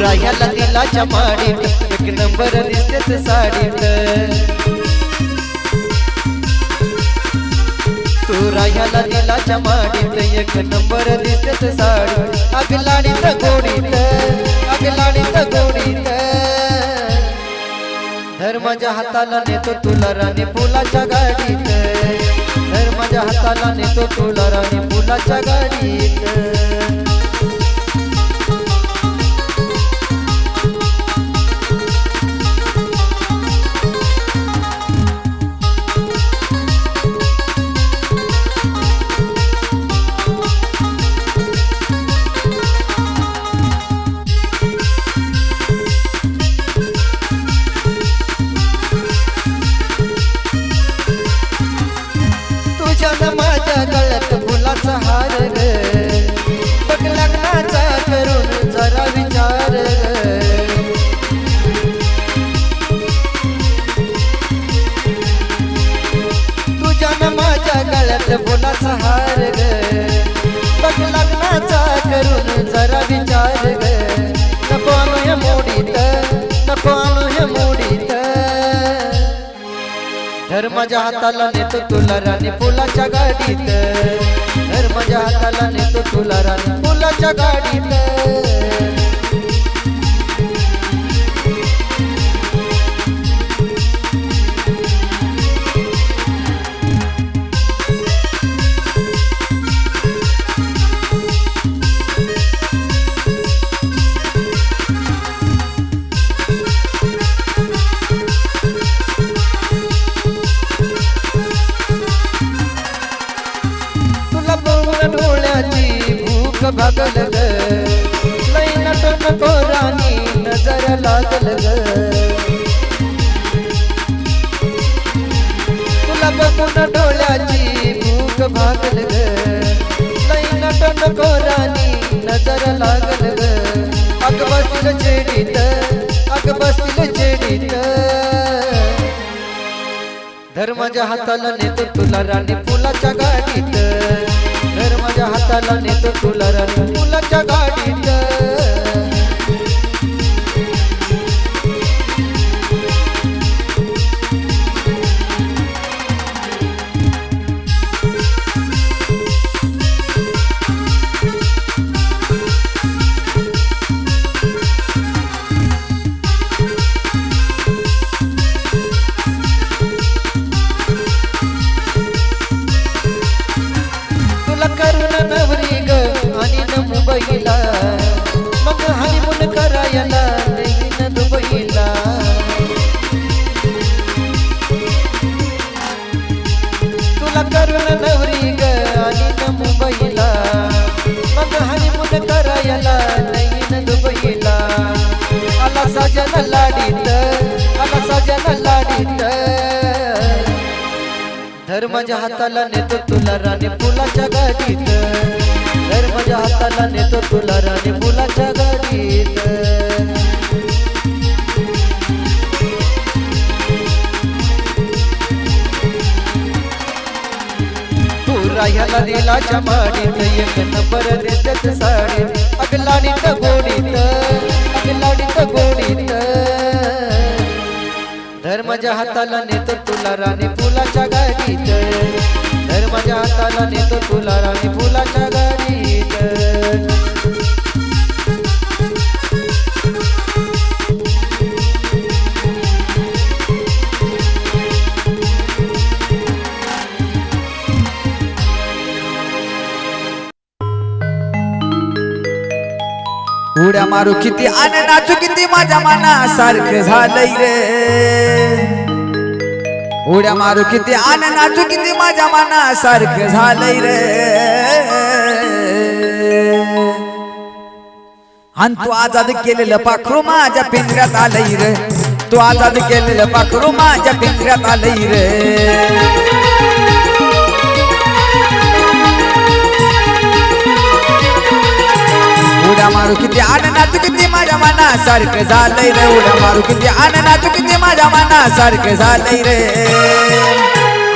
राह्याला दिलाच्या माडीत एक नंबर दिसतेच साडीत तू राह्याला दिलाच्या माडीत एक नंबर दिसतेच साडीत अग लाडीत गोडीत अग लाडीत गोडीत धर माझ्या हाताला नेतो तुला राणी फुलाच्या गाडीत धर माझ्या हाताला नेतो तुला राणी फुलाच्या गाडीत माझ्या गळ्यात फुलाचा हार ग बघ लग्नाचा करून जरा विचार तुझ्या न माझ्या गळ्यात फुलाचा हार ग बघ लग्नाचा करून जरा विचार ग नको आणू हे मोडीत नको आणू हे मोडीत धर माझ्या हाताला नेतो तुला राणी फुलाच्या गाडीत धर माझ्या हाताला नेतो तुला राणी फुलाच्या गाडीत डोळ्याची भूक भागल ग लई नटन कोरानी नजर लागल ग तुला बघून डोळ्याची भूक भागल ग लई नटन कोरानी नजर लागल ग अग बसतील छेडीत अग बसतील छेडीत धर माझ्या हाताला नेतो तुला राणी फुलाच्या गाडीत धर माझ्या हाताला नेतो तुला राणी फुलाच्या गाडीत करून नवरी ग आणि न मुंबईला मग हनीमून करायला नेईन दुबईला तुला करून नवरी ग आणि न मुंबईला मग हनीमून करायला नेईन दुबईला आला साजन लाडीत आला साजन लाडीत धर माझ्या हाताला नेतो तुला राणी फुलाच्या गाडीत धर माझ्या हाताला नेतो तुला राणी फुलाच्या गाडीत तू राह्याला दिलाच्या माडीत एक नंबर दिसतेच साडीत अग लाडीत गोडीत अग लाडीत गोडीत धर माझ्या हाताला नेतो तुला राणी फुलाच्या गाडीत धर माझ्या हाताला नेतो तुला राणी फुलाच्या गाडीत उड्या मारू किती आणि नाचू किती माझ्या मनासारखं झालंय रे उड्या मारू किती आणि नाचू किती माझ्या मनासारखं झालंय रे आणि तू आजाद केलेलं पाखरू माझ्या पिंजऱ्यात आलंय रे तू आजाद केलेलं पाखरू माझ्या पिंजऱ्यात आलंय रे उड्या मारू किती आणि नाचू किती माझ्या मनासारखं झालंय रे उड्या मारू किती आणि नाचू किती माझ्या मनासारखं झालंय रे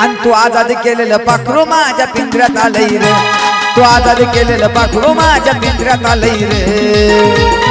आणि तू आजाद केलेलं पाखरू माझ्या पिंजऱ्यात आलंय रे तू आजाद केलेलं पाखरू माझ्या पिंजऱ्यात आलंय रे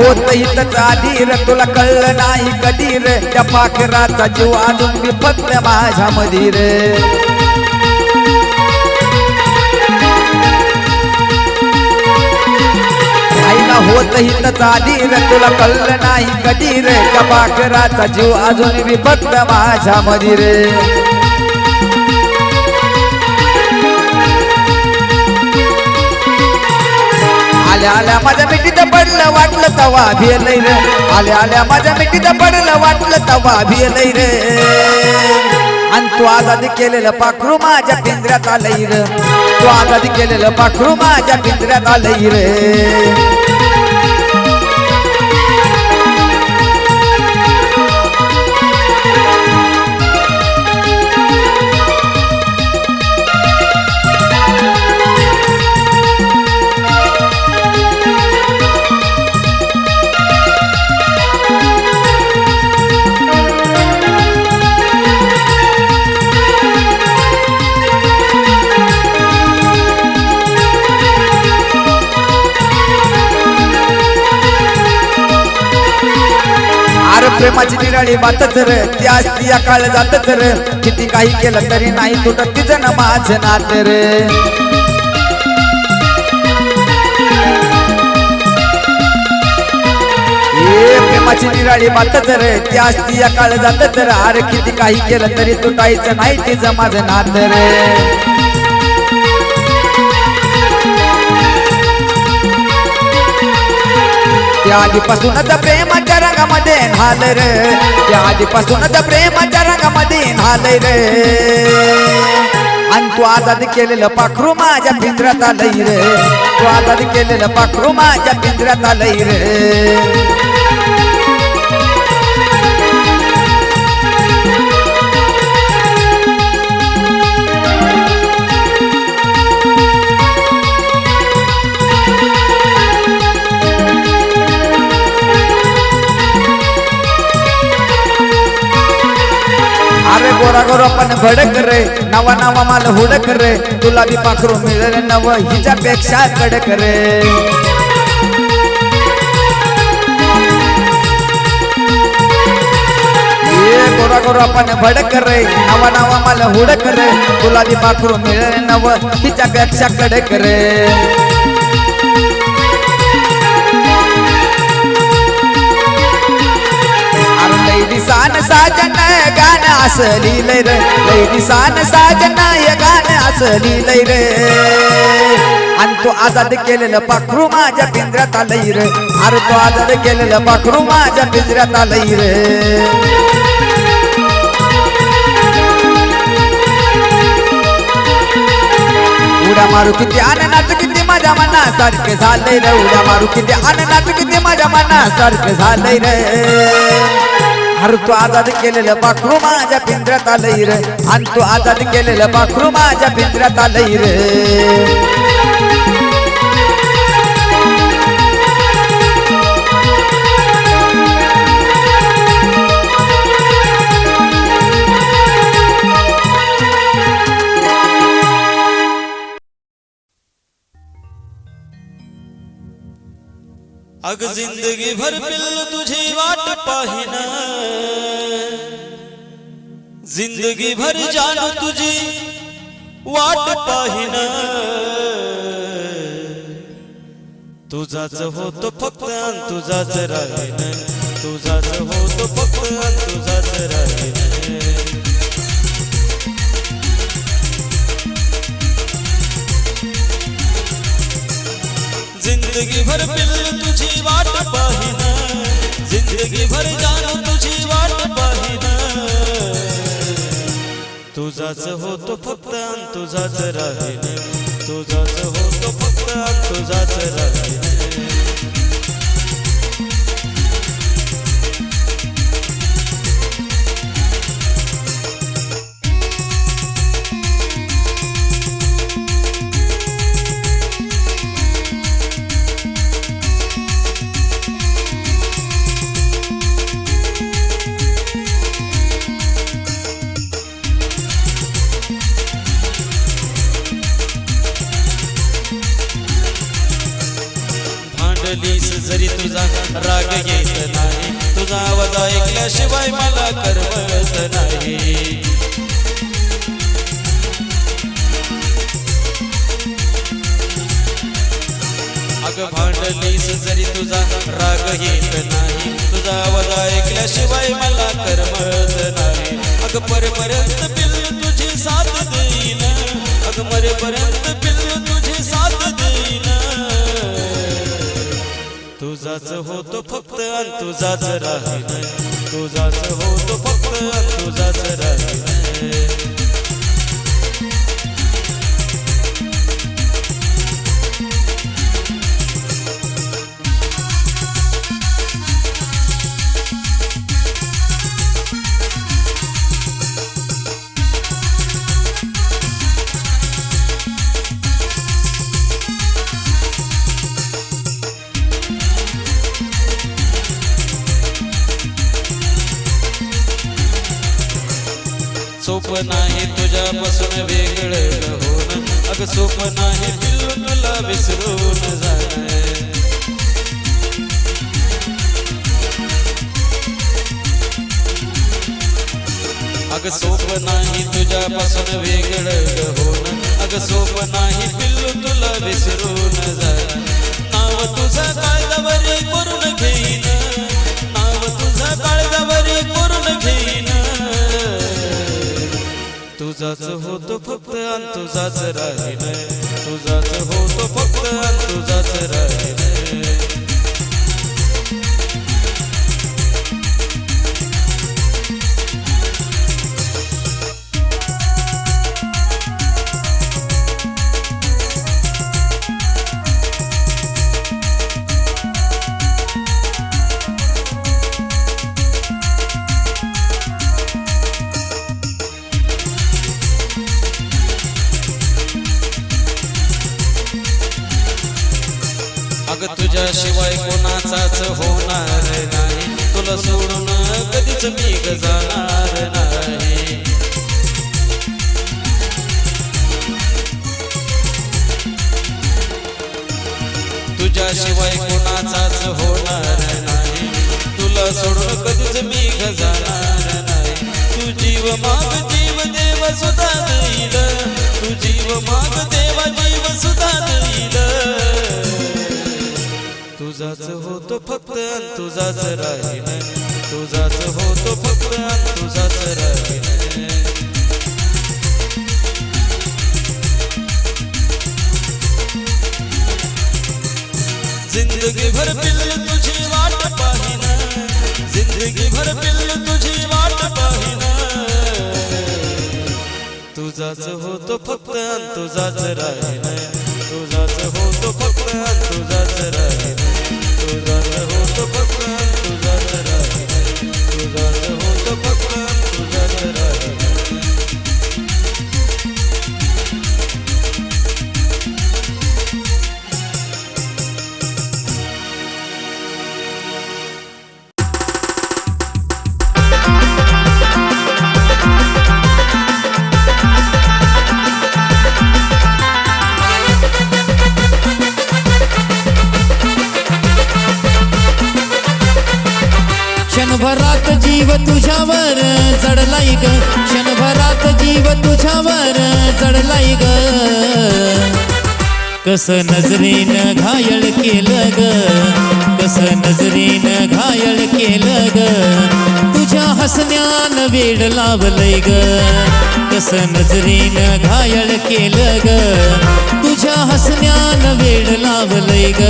होत इथंच आधी रे तुला कळलं नाही कधी रे त्या पाखराचा जीव अजून बी फक्त माझ्या मधी रे आईला होत इथंच आधी रे तुला कळलं नाही कधी रे त्या पाखराचा जीव अजून बी फक्त माझ्या मधी रे आल्या आल्या माझ्या मिठीत पडलं वाटलं तवा भिलय रे आल्या आल्या माझ्या मिठीत पडलं वाटलं तवा भिलय रे आणि तू आजाद केलेलं पाखरू माझ्या पिंजऱ्यात आलंय रे तू आजाद केलेलं पाखरू माझ्या पिंजऱ्यात आलंय रे प्रेमाची निराळी बातच रे ती असती या काळ जातच रे किती काही केलं तरी नाही तुटत तिचं ना माझं नात रे प्रेमाची निराळी बातच रे ती असती या काळ जातच रे अरे किती काही केलं तरी तुटायचं नाही तिचं माझं नात रे त्या आधीपासूनच प्रेमाच्या रंगामध्ये न्हालय रे त्या आधीपासूनच प्रेमाच्या रंगामध्ये न्हालय रे आणि तू आजाद केलेलं पाखरू माझ्या पिंजऱ्यात आलंय रे तू आजाद केलेलं पाखरू माझ्या पिंजऱ्यात आलंय रे अरे गोरा गोरा पण भडक रे नवा नवा माल हुडक रे तुला बी पाखरू मिळेल नव हिच्यापेक्षा कडक रे गोरा गोरा पण भडक रे नवा नवा माल हुडक रे तुला बी पाखरू मिळेल नव हिच्यापेक्षा कडक रे दिसान साजन गाणं असं लिहिलंय रे लय दिसान साजन गाणं असं लिहिलंय रे आणि तू आजाद केलेलं पाखरू माझ्या पिंजऱ्यात आलंय रे अरे तू आजाद केलेलं पाखरू माझ्या पिंजऱ्यात आलंय रे उड्या मारू किती आनंदात किती माझ्या मनासारखं झालंय रे उड्या मारू किती आनंदात किती माझ्या मनासारखं झालंय रे अरे तू आजाद केलेलं पाखरू माझ्या पिंजऱ्यात आलंय रे आणि तू आजाद केलेलं पाखरू माझ्या पिंजऱ्यात आलंय रे अग जिंदगी भर पिल्लू तुझी वाट पाहिन जिंदगी भर जान तुझी वाट पाहिन तुझाच होतो फक्त अन तुझाच राहीन तुझाच होतो फक्त अन तुझाच राहीन जिंदगी भर पिल्लू तुझी वाट पाहिन जिंदगी भर जानो तुझी वाट पाहिन तुझाच होतो फक्त अन तुझाच राहीन तुझाच होतो फक्त अन तुझाच राहीन ऐकल्याशिवाय मला करमत नाही. अग भांडलीस जरी तुझा राग येत नाही, तुझा आवाज ऐकल्याशिवाय मला करमत नाही. अग परेपर्यंत पिल्लू तुझी साथ देईन, अग मरेपर्यंत पिल्लू तुझी साथ देईन. तुझाच होतो फक्त आणि तुझाच राहीन, तुझाच होतो फक्त आणि तुझाच राहीन. सोप नाही तुझ्यापासून वेगळं होणं, अग सोप नाही पिल्लू तुला विसरून जाणं. अग सोप नाही तुझ्यापासून वेगळं होणं, अग सोप नाही पिल्लू तुला विसरून जाणं. नाव तुझं काळजावरी करून घेईन, नाव तुझं काळजावरी करून घेईन. तुझाच होतो फक्त आणि तुझाच राहीन, तुझाच होतो फक्त आणि तुझाच राहीन. अग तुझ्याशिवाय कोणाचाच होणार नाही, तुला सोडून कधीच मी जाणार नाही. तुझ्याशिवाय कोणाचाच होणार नाही, तुला सोडून कधीच मी जाणार नाही. तू जीव माग जीव देव सुद्धा देईल, तू जीव माग देवा जीव सुद्धा देईल. तुझाच होतो फक्त आणि तुझाच राहीन, तुझाच होतो फक्त आणि तुझाच राहीन. जिंदगी भर पिल्लू तुझी वाट पाहीन, जिंदगी भर पिल्लू तुझी वाट पाहीन. तुझाच होतो फक्त आणि तुझाच राहीन, तुझाच होतो फक्त आणि तुझाच राहीन. तुझाच होतो फक्त आणि तुझाच राहीन, तुझाच होतो फक्त आणि तुझाच राहीन. क्षणभरात जीव तुझ्यावर जडलाय ग, क्षणभरात जीव तुझ्यावर जडलाय ग. कस नजरेनं घायल केलं ग, कस नजरेनं घायल केलं ग. तुझ्या हसण्यानं वेड लावलंय ग, कस नजरेनं घायल केलं ग. तुझ्या हसण्यानं वेड लावलंय ग.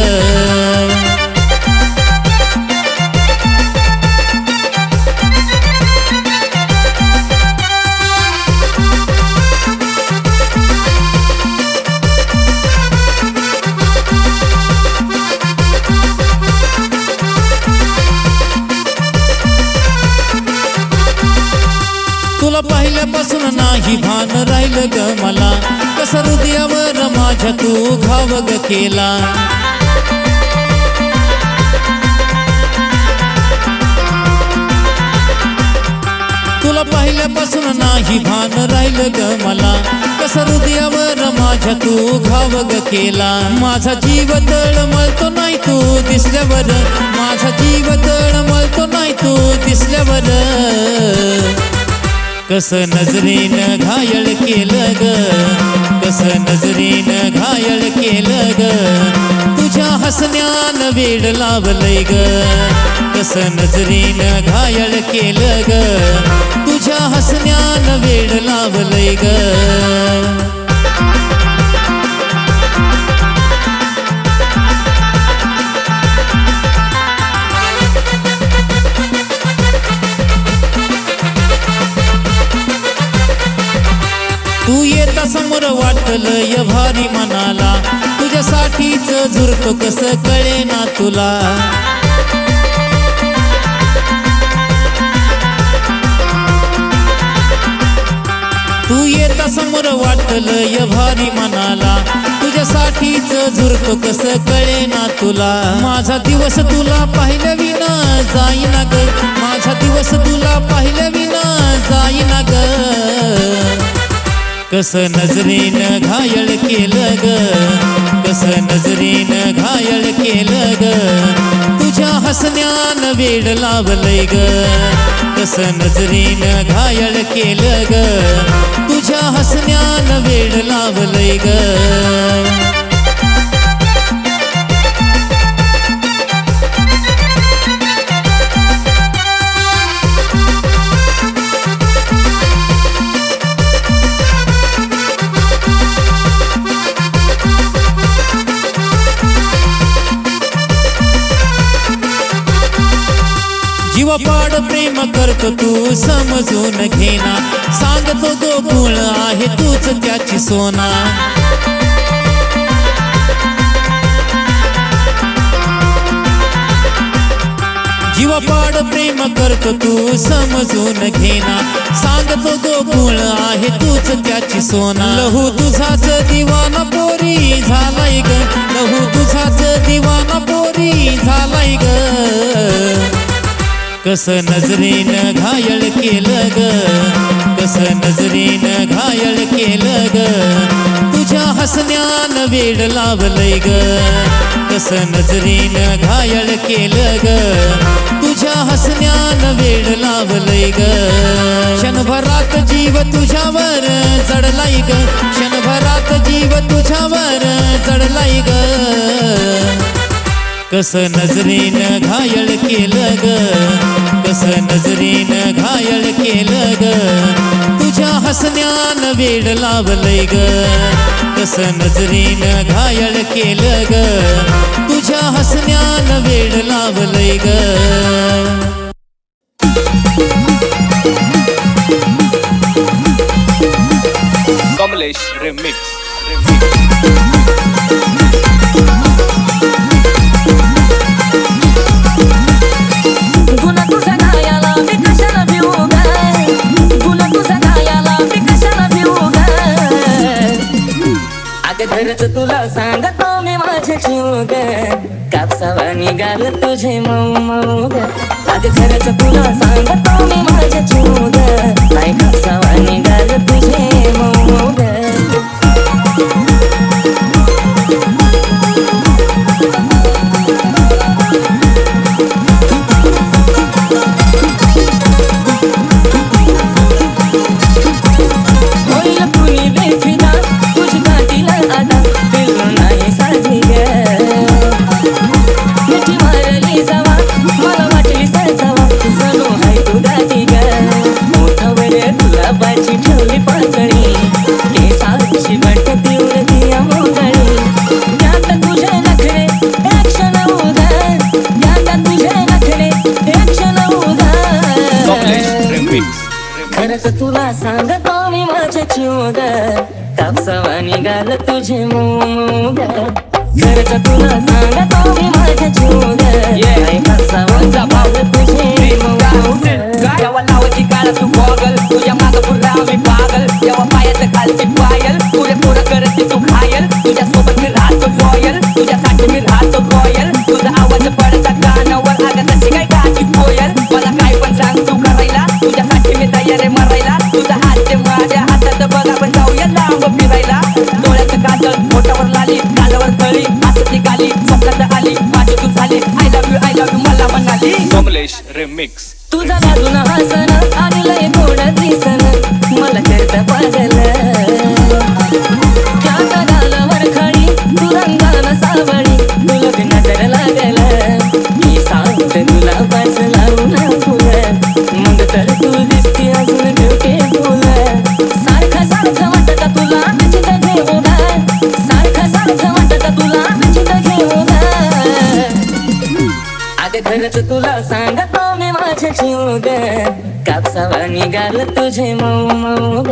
तुला पाहिल्यापासून नाही भान राहिलं ग मला, कस हृदयावर माझ्या तू घाव ग केला. तुला पाहिल्यापासून नाही भान राहिलं ग मला, कस हृदयावर माझ्या तू घाव ग केला. माझा जीव तळमळतो नाही तू दिसल्यावर, माझा जीव तळमळतो नाही तू दिसल्यावर. तुझ्यावर कस नजरेनं घायल केलं ग, कस नजरेनं घायल केलं ग, तुझ्या हसण्यानं वेड लावलंय ग, कस नजरेनं घायल केलं ग, तुझ्या हसण्यानं वेड लावलंय ग. तू येता समोर वाटलंय भारी मनाला, तुझ्यासाठीच झुरतो कसं कळे ना तुला. तू येता समोर वाटलंय भारी मनाला, तुझ्यासाठीच झुरतो कसं कळे ना तुला. माझा दिवस तुला पाहिलं विना जाईना ग, माझा दिवस तुला पाहिलं विना जाईना ग, कस नजरेनं घायल केलं ग, कस नजरेनं घायल केलं ग, तुझ्या हसण्यानं वेड लावलंय ग, कस नजरेनं घायल केलं ग, तुझ्या हसण्यानं वेड लावलंय ग. जीवापाड प्रेम करतो तू समजून घेना, सांगतो गोकुळ आहे तूच त्याची सोना. जीवापाड प्रेम करतो तू समजून घेना, सांगतो गोकुळ आहे तूच त्याची सोना. लहू तुझाच दिवाना पोरी झालाय ग, लहू तुझाच दिवाना पोरी झालाय ग, कस नजरेनं घायल केलं ग, कस नजरेनं घायल केलं ग, तुझ्या हसण्यानं वेड लावलंय ग, कस नजरेनं घायल केलं ग, तुझ्या हसण्यानं वेड लावलंय ग. क्षणभरात जीव तुझ्यावर जडलाय ग, क्षणभरात जीव तुझ्यावर जडलाय ग, कस नजरेनं घायल केलं ग, कस नजरेनं घायल केलं ग, तुझ्या हसण्यानं वेड लावलंय ग, कस नजरेनं घायल केलं ग, तुझ्या हसण्यानं वेड लावलंय ग. कमलेश रिमिक्स. गुन्हा तुझ्या गायाला मी कशाला भिवू ग, गुन्हा तुझ्या गायाला मी कशाला भिवू ग. अगं घरच तुला सांगतो मी माझे जीव ग, कापसावा निघाल तुझे मऊ मऊ ग. अगं घरच तुला सांगतो मी माझे जीव ग, काय कापसावा निघाल तुझे मऊ मऊ ग. खरंच तुला सांगतो मी माझे जीव ग, कापसावा निघाल तुझे मऊ ग. खरंच तुला सांगतो मी माझे जीव ग, कापसावा निघाल तुझे मऊ ग. गावाला लावायची काळ तू गॉगल, तुझ्या माग पुरा मी पागल, जेव्हा पायाचं खालची पायल, पुढे पुढं करते तू घायल, तुझ्या सोबत मी राहतो लॉयल, तुझ्यासाठी मी राहतो रॉयल. तुझा आवाज पडता कानावर, अगं तशी काय गाती कोयल, मला काय पण सांग तू करायला, तुझ्यासाठी मी तयार आहे मरायला. तुझा हात माझ्या हातात बघ, आपण जाऊया लांब फिरायला. डोळ्याचं काजळ, मोठावर लाली, कालावर थळी, असं ती गाली, स्वप्नात आली, माझी तू झाली. आय लव्ह यू मला म्हणाली. रिमिक्स. तुझा बाजून हसन आणि लय गोड दिसन मला करता पागल त्या गालावर खडी तू रंगान सावळी तुला बी नजर लागल मी सांगते तुला पास लावून फुल मग तर तू दिसते अजून ब्युटीफुल सारखं सारखं वाटत तुला चित घेऊ ग सारखं सारखं वाटत तुला चित घेऊ ग अगं खरंच तुला सांगतो मी माझे जीव ग कापसावा निघाल तुझे मऊ मऊ ग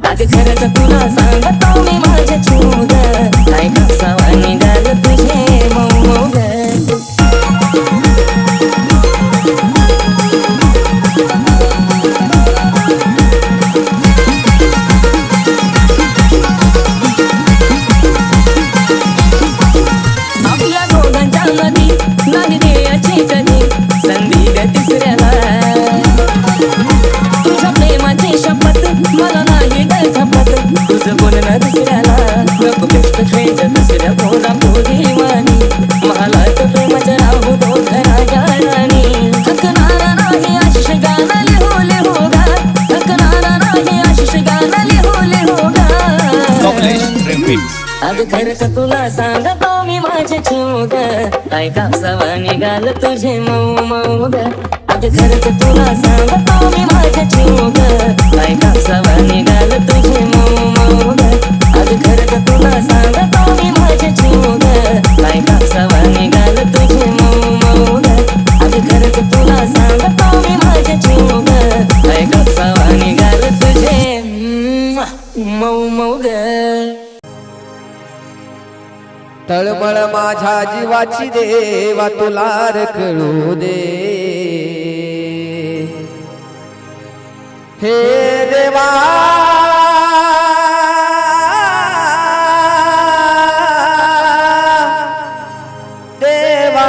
अगं खरंच तुला सांगतो मी माझे जीव ग काय कापसावा निघाल तुझे मऊ मऊ ग आपल्या दोघांच्या मधी नाही द्यायची कधी संधी ग तिसऱ्याला तुझ्या प्रेमाची शपथ मला नाही ग खपत तुझं बोलणं दुसऱ्याला नको बेस्ट फ्रेंड दुसऱ्या पोरा पोरी वाणी मला तर प्रेमाचं राहू दो घराच्या राणी थकणारा नाही आशिष गाणं लिहू लिहू गा थकणारा नाही आशिष गाणं लिहू लिहू गा कमलेश रिमिक्स. अगं खरंच तुला सांगतो मी माझे जीव ग काय कापसावा निघाल तुझे मऊ मऊ ग अगं खरंच तुला सांगतो मी माझे जीव ग काय कापसावा निघाल तुझे मऊ मऊ ग अगं खरंच तुला सांगतो मी माझे जीव ग काय कापसावा निघाल तुझे मऊ मऊ ग अगं खरंच तुला सांगतो मी माझे जीव ग काय कापसावा निघाल तुझे मऊ मऊ ग तळमळ माझ्या जीवाची देवा तुला रे कळू दे हे देवा देवा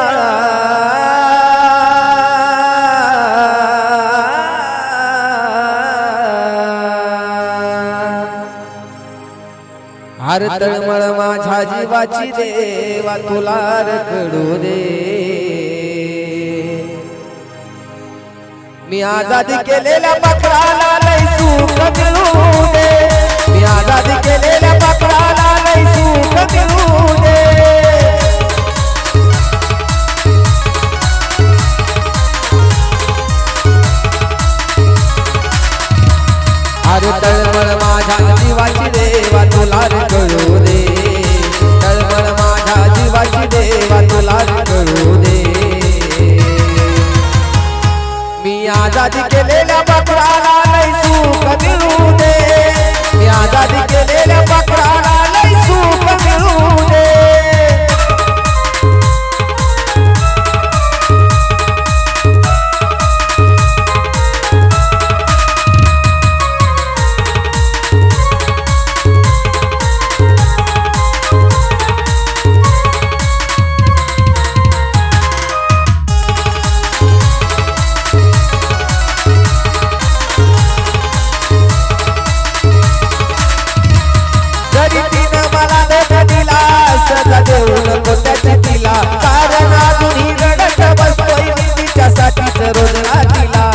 हर तळमळ माझ्या जीवाची देवा तुला रे कळू दे मी आजादी केलेल्या पाखराला लय सुख मिळू दे मी आजादी केलेल्या पाखराला लय सुख मिळू दे अरे तळमळ माझ्या जीवाची देवा तुला रे कळू दे तळमळ माझ्या जीवाची देवा तुला रे कळू दे मी आजादी केलेल्या पाखराला लय सुख मिळू दे मी आजादी केलेल्या पाखराला लय सुख मिळू दे सजा देऊ नको त्याच्या तिला कारण अजूनही रडत बसतोय मी तिच्यासाठीच रोज रात्रीला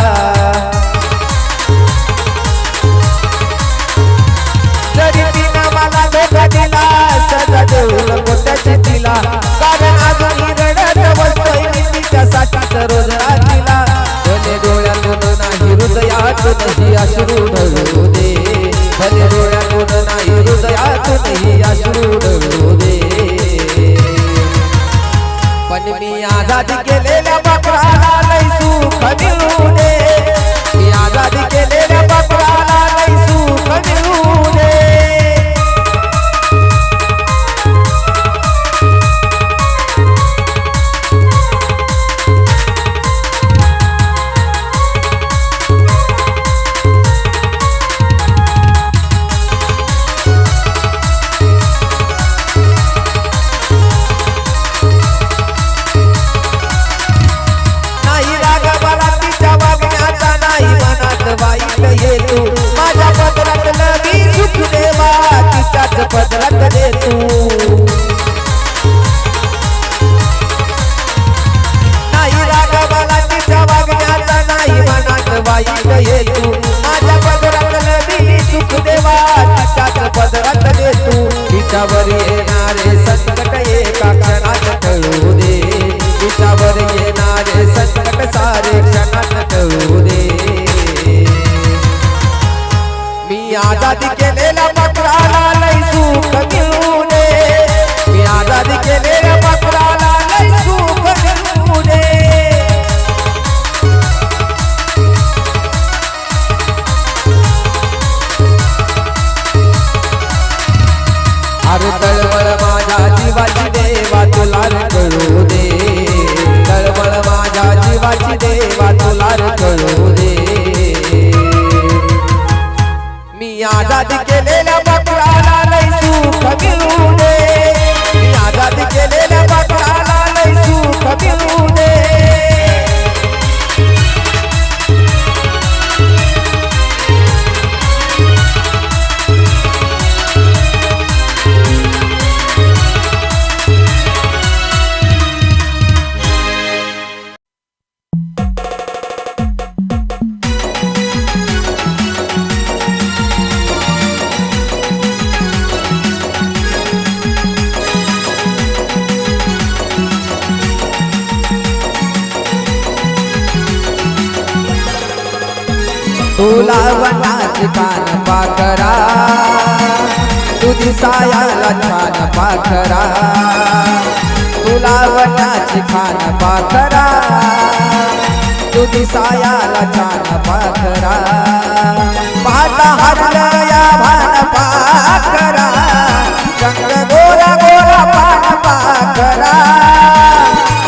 जरी तिनं मला धोका दिला सजा देऊ नको त्याच्या तिला कारण अजूनही रडत बसतोय मी तिच्यासाठीच रोज रात्रीला भले डोळ्यातून नाही हृदयातूनही अश्रू ढळू दे भले डोळ्यातून नाही हृदयातूनही अश्रू ढळू दे पण मी आजादी केलेल्या पाखराला लय सुख मिळू दे मी आजादी केलेल्या पाखराला लय सुख मिळू दे वाईट येतो माझ्या पदरात लगी सुख देवा तिच्याच पदरात देतो नाही राग मला तिच्या वागण्या विटावर येणारे संकट एका क्षणात टळू दे विटावर येणारे संकट सारे क्षणात टळू दे मी आजादी केलेल्या पात्राला लय सुख मिळू दे मी आजादी केलेल्या पात्राला लय सुख मिळू दे अरे तळमळ माझ्या जीवाची देवा तुला कळू दे तळमळ माझ्या जीवाची देवा तुला कळू दे मी आजादी केलेल्या पात्राला लय सुख मिळू दे मी आजादी केलेल्या पात्राला लय सुख मिळू दे तुला वनाची कान पाखरा तू दिसायाला छान पाखरा तुला वनाची खान पाखरा तू दिसायाला छान पाखरा पाहता हरलं या भान पाखरा रंग गोरा गोरा पान पाखरा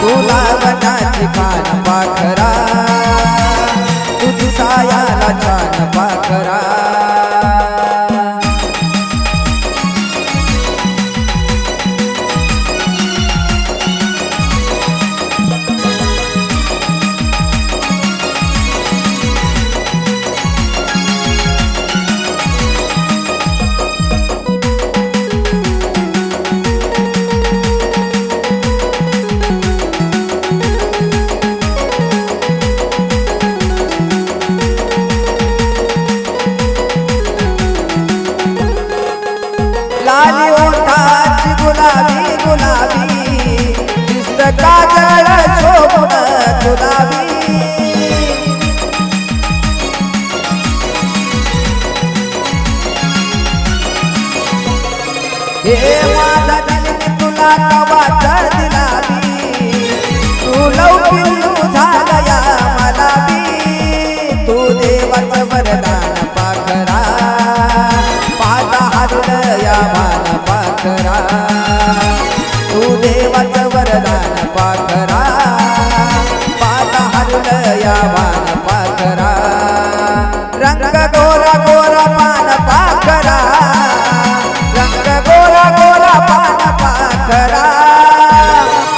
तुला वनाची खान पाखरा तू दिसायाला छान पाखरा लाली ओठाची गुलाबी गुलाबी दिसत काजळ शोभून गुलाबी हे माझा दिल तुला कवाच दिलाबी तू लवकिल्लू झालया मला बी तू देवाचं वरदान पाखरा पाहता हरलं या भान पाखरा तू देवाचं वरदान पाखरा पाहता हरलं या भान पाखरा रंग गोरा गोरा पान पाखरा रंग गोरा गोरा पान पाखरा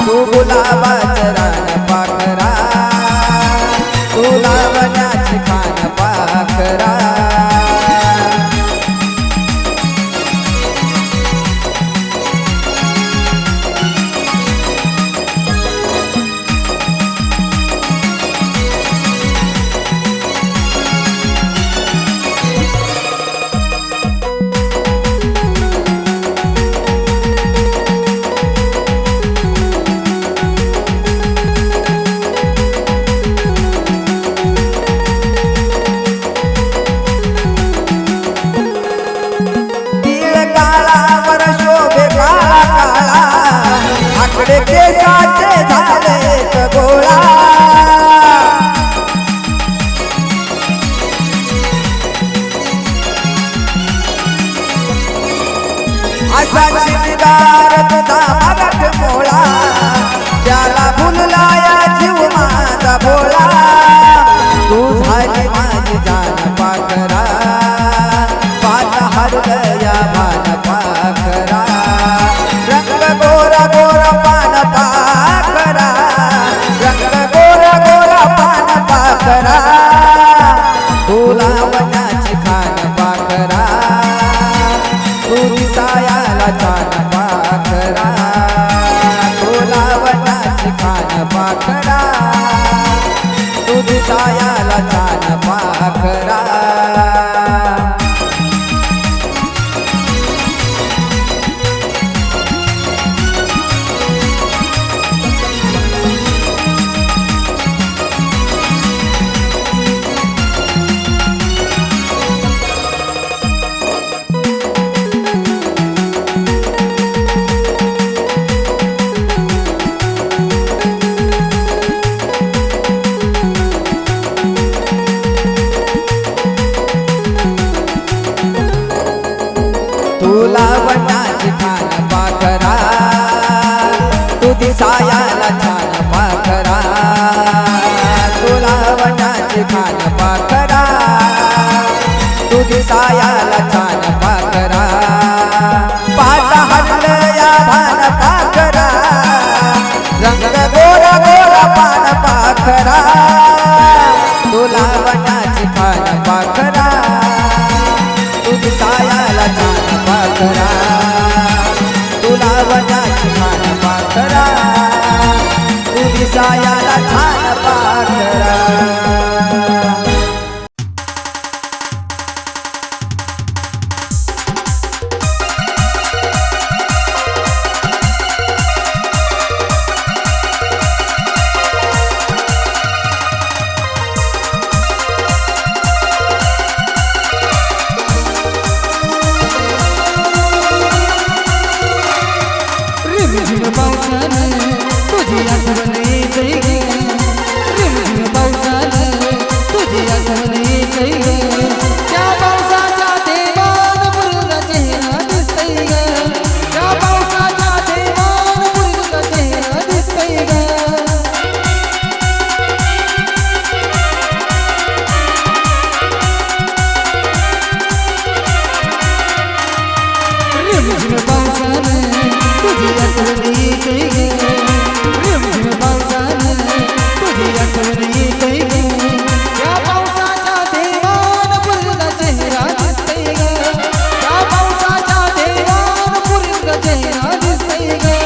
तू गुलाबाचं रान पाखरा तुला वनाची खान पाखरा काळावर शोभे काळा काळा आकडे केसाचे झाले गोळा असा शिंगार तुझा मराठ मोळा त्याला भुलला या जीव माझा भोळा तू झाली माझी जान पाखरा पाहता हरलं या भान पाखरा रंग गोरा गोरा पान पाखरा रंग गोरा गोरा पान पाखरा तुला वनाची खान पाखरा तू दिसायाला छान पाखरा तुला वनाची खान पाखरा तू तुला वनाची खान पाखरा तू दिसायाला छान पाखरा तुला वनाची खान पाखरा तू दिसायाला छान पाखरा पाट हरलं या भान पाखरा रंग गोरा गोरा पान पाखरा तुला वनाची खान पाखरा तू दिसायाला छान पाखरा तुला वनाची खान पाखरा तू दिसायाला छान पाखरा तुझी आठवण येते ग रिमझिम पावसानं तुझी आठवण येते ग त्या पावसाच्या देवान मुलगा चेहरा दिसतय ग त्या पावसाच्या देवान मुलगा चेहरा दिसतय ग रिमझिम पावसानं तुझी आठवण येते ग रिमझिम पावसानं तुझी आठवण येते ग त्या पावसाच्या देवान मुलगा चेहरा दिसतय ग त्या पावसाच्या देवान मुलगा चेहरा दिसतय ग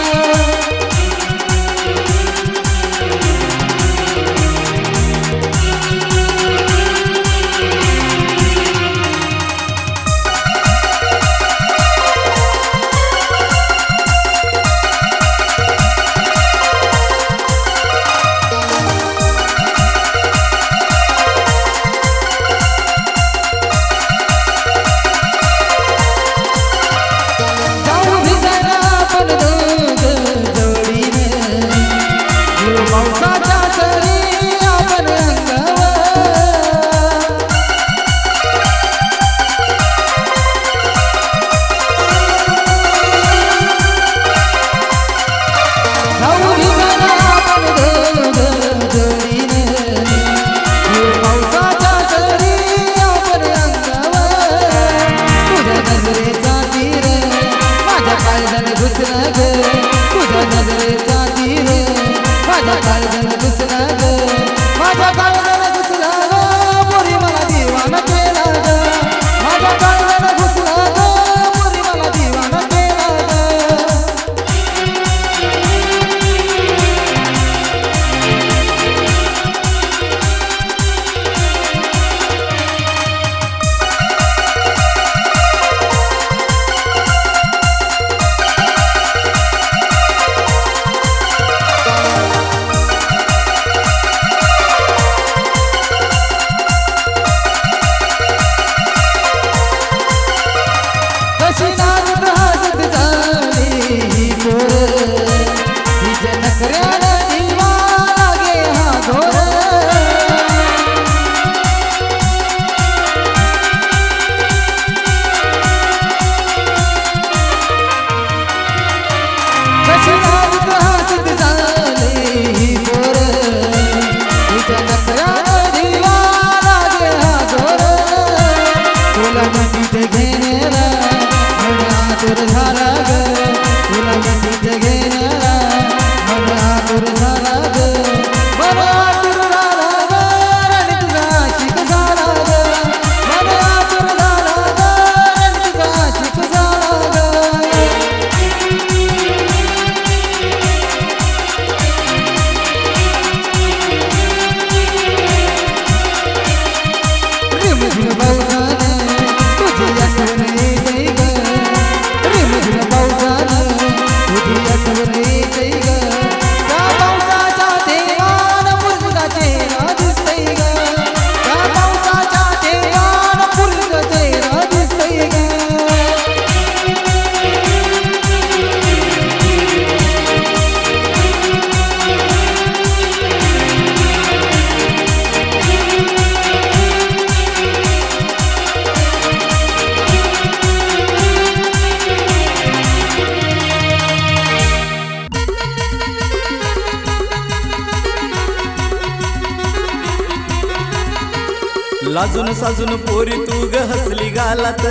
लाजून साजून पोरी तू ग हसली गालात,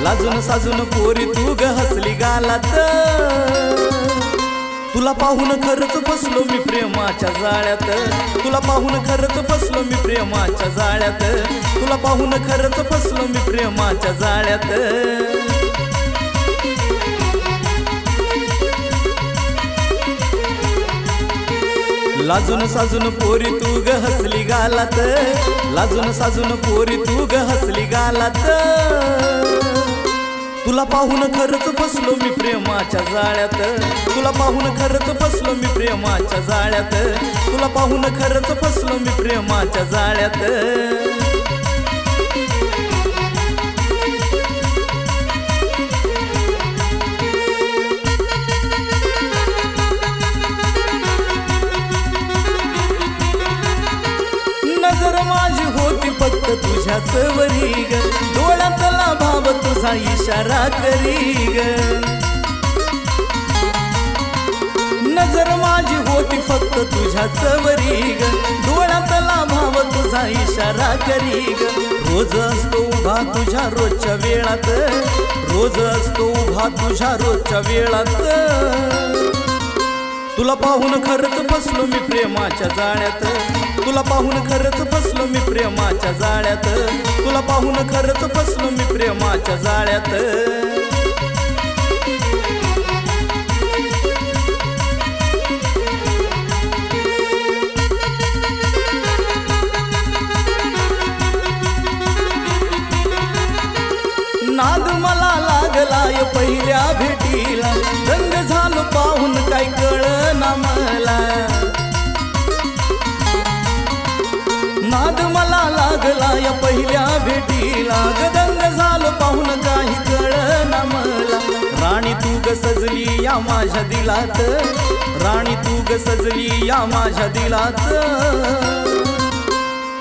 लाजून साजून पोरी तू ग हसली गालात. तुला पाहून खरंच फसलो मी प्रेमाच्या जाळ्यात, तुला पाहून खरंच फसलो मी प्रेमाच्या जाळ्यात, तुला पाहून खरंच फसलो मी प्रेमाच्या जाळ्यात. लाजून साजून पोरी तू ग हसली गालात, लाजून साजून पोरी तू ग हसली गालात. तुला पाहून खरंच फसलो मी प्रेमाच्या जाळ्यात, तुला पाहून खरंच फसलो मी प्रेमाच्या जाळ्यात, तुला पाहून खरंच फसलो मी प्रेमाच्या जाळ्यात. नजर माझी होती फक्त तुझ्याच वरी ग, डोळ्यातला भाव तुझा इशारा करी ग. नजर माझी होती फक्त तुझ्याच वरी ग, डोळ्यातला भाव तुझा इशारा करी ग. रोज असतो उभा तुझ्या रोजच्या वेळात, रोज असतो उभा तुझ्या रोजच्या वेळात. तुला पाहून खरंच फसलो मी प्रेमाच्या जाळ्यात, तुला पाहून खरंच फसलो मी प्रेमाच्या जाळ्यात, तुला पाहून खरंच फसलो मी प्रेमाच्या जाळ्यात. नाद मला लागलाय पहिल्या भेटीला, रंग झालो पाहून काय कळना मला. नाद मला लागलाय पहिल्या भेटीला, गदंग झालो पाहून काही कळना मला. राणी तू ग सजली या माझ्या दिलात, राणी तू ग सजली या माझ्या दिलात.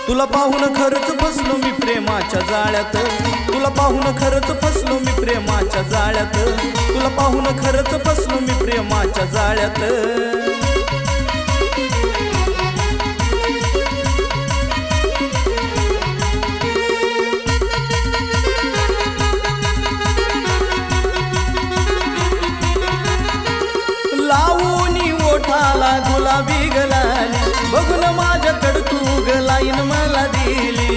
तुला पाहून खरंच फसलो मी प्रेमाच्या जाळ्यात, तुला पाहून खरंच फसलो मी प्रेमाच्या जाळ्यात, तुला पाहून खरंच फसलो मी प्रेमाच्या जाळ्यात. लावूनी ओठाला गुलाबी गलाली, बघून माझ्याकडं तू ग लाईन मला दिली.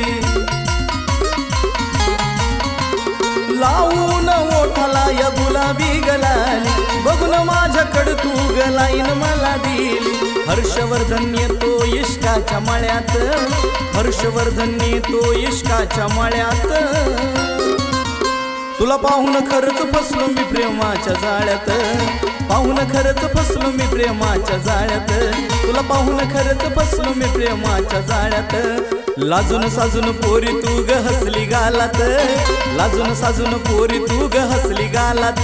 लावून ओठाला या गुलाबी गलाली, बघून माझ्याकडं तू ग लाईन मला दिली. हर्षवर्धन येतो इश्काच्या मळ्यात, हर्षवर्धन येतो इश्काच्या मळ्यात. तुला पाहून खरंच फसलो मी प्रेमाच्या जाळ्यात, पाहून खरंच फसलो मी प्रेमाच्या जाळ्यात, तुला पाहून खरंच फसलो मी प्रेमाच्या जाळ्यात. लाजून साजून पोरी तू ग हसली गालात, लाजून साजून पोरी तू ग हसली गालात.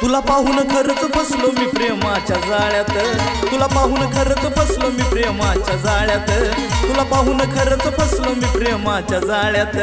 तुला पाहून खरंच फसलो मी प्रेमाच्या जाळ्यात, तुला पाहून खरंच फसलो मी प्रेमाच्या जाळ्यात, तुला पाहून खरंच फसलो मी प्रेमाच्या जाळ्यात.